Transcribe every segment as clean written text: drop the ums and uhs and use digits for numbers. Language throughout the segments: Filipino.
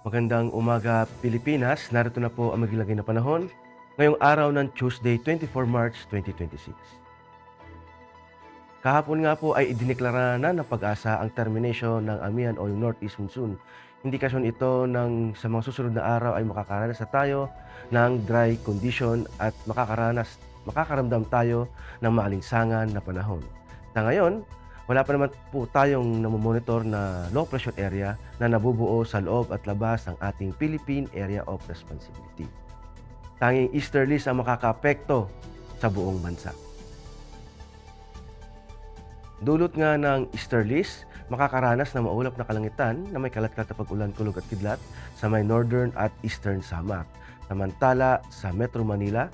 Magandang umaga Pilipinas, narito na po ang maghilagay na panahon ngayong araw ng Tuesday, 24 March 2026. Kahapon nga po ay idineklara na ng Pag-asa ang termination ng Amihan o yung Northeast Monsoon. Indikasyon ito ng sa mga susunod na araw ay makakaranas na tayo ng dry condition at makakaramdam tayo ng maalinsangan na panahon. Sa ngayon, wala pa naman po tayong namomonitor na low pressure area na nabubuo sa loob at labas ng ating Philippine Area of Responsibility. Tanging easterlies ang makakaapekto sa buong bansa. Dulot nga ng easterlies, makakaranas ng maulap na kalangitan na may kalat-kalat na pag-ulan, kulog at kidlat sa may northern at eastern Samar. Samantala sa Metro Manila,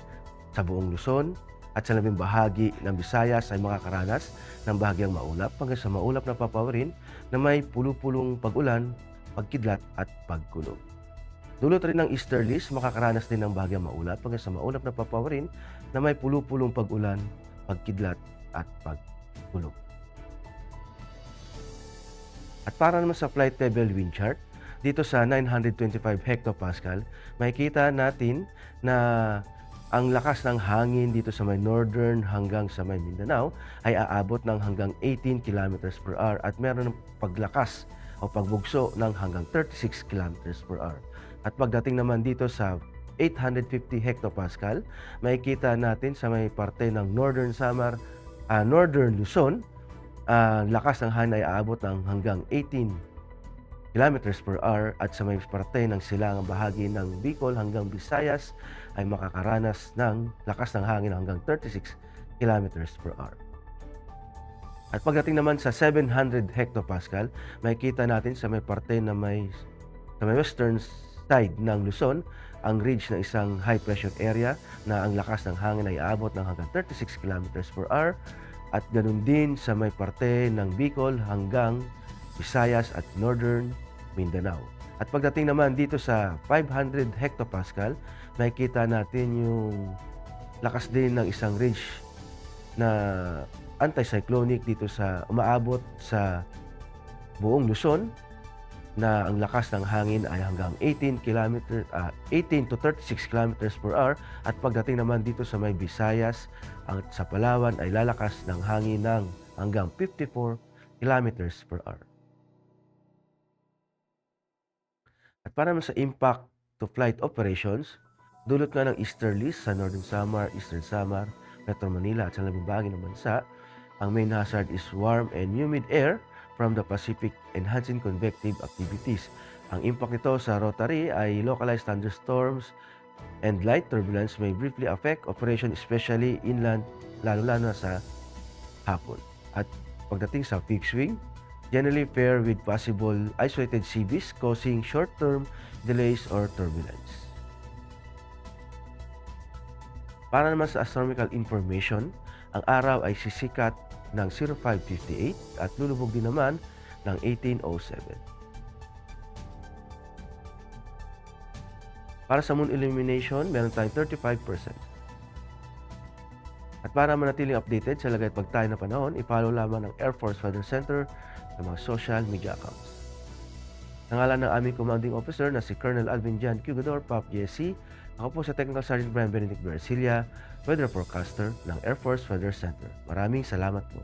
sa buong Luzon at sa labing bahagi ng Visayas ay makakaranas ng bahagyang maulap hanggang sa maulap na papawirin na may pulupulong pag-ulan, pagkidlat at pagkulog. Dulot rin ng easterlies, makakaranas din ng bahagyang maulap hanggang sa maulap na papawirin na may pulupulong pag-ulan, pagkidlat at pagkulog. At para naman sa flight level wind chart, dito sa 925 hectopascal, makikita natin na ang lakas ng hangin dito sa may northern hanggang sa may Mindanao ay aabot ng hanggang 18 km per hour at meron ng paglakas o pagbugso ng hanggang 36 km per hour. At pagdating naman dito sa 850 hectopascal, makikita natin sa may parte ng northern Samar, northern Luzon, lakas ng hangin ay aabot ng hanggang 18 km per hour at sa may parte ng silangang bahagi ng Bicol hanggang Visayas ay makakaranas ng lakas ng hangin hanggang 36 km per hour. At pagdating naman sa 700 hectopascal, makikita natin sa may parte na sa may western side ng Luzon ang ridge ng isang high pressure area na ang lakas ng hangin ay aabot ng hanggang 36 km per hour. At ganun din sa may parte ng Bicol hanggang Visayas at Northern Mindanao. At pagdating naman dito sa 500 hectopascal, makikita natin yung lakas din ng isang ridge na anticyclonic dito sa umaabot sa buong Luzon na ang lakas ng hangin ay hanggang 18 to 36 km per hour at pagdating naman dito sa may Visayas at sa Palawan ay lalakas ng hangin ng hanggang 54 km per hour. At para naman sa impact to flight operations, dulot nga ng easterlies sa Northern Samar, Eastern Samar, Metro Manila at sa labing bahagi ng bansa, ang main hazard is warm and humid air from the Pacific enhancing convective activities. Ang impact nito sa rotary ay localized thunderstorms and light turbulence may briefly affect operation especially inland, lalo-lalo na sa hapon. At pagdating sa fixed wing, generally pair with possible isolated sea breeze causing short-term delays or turbulence. Para naman sa astronomical information, ang araw ay sisikat ng 0558 at lulubog din naman ng 1807. Para sa moon illumination, meron tayong 35%. At para manatiling updated sa lagay at pagtayo ng panahon, i-follow lamang ng Air Force Weather Center sa mga social media accounts. Sa ngalan ng aming commanding officer na si Colonel Alvin Jan Cugador, PAP GSC, ako po sa Technical Sergeant Brian Benedict Bercilia, Weather Forecaster ng Air Force Weather Center. Maraming salamat po.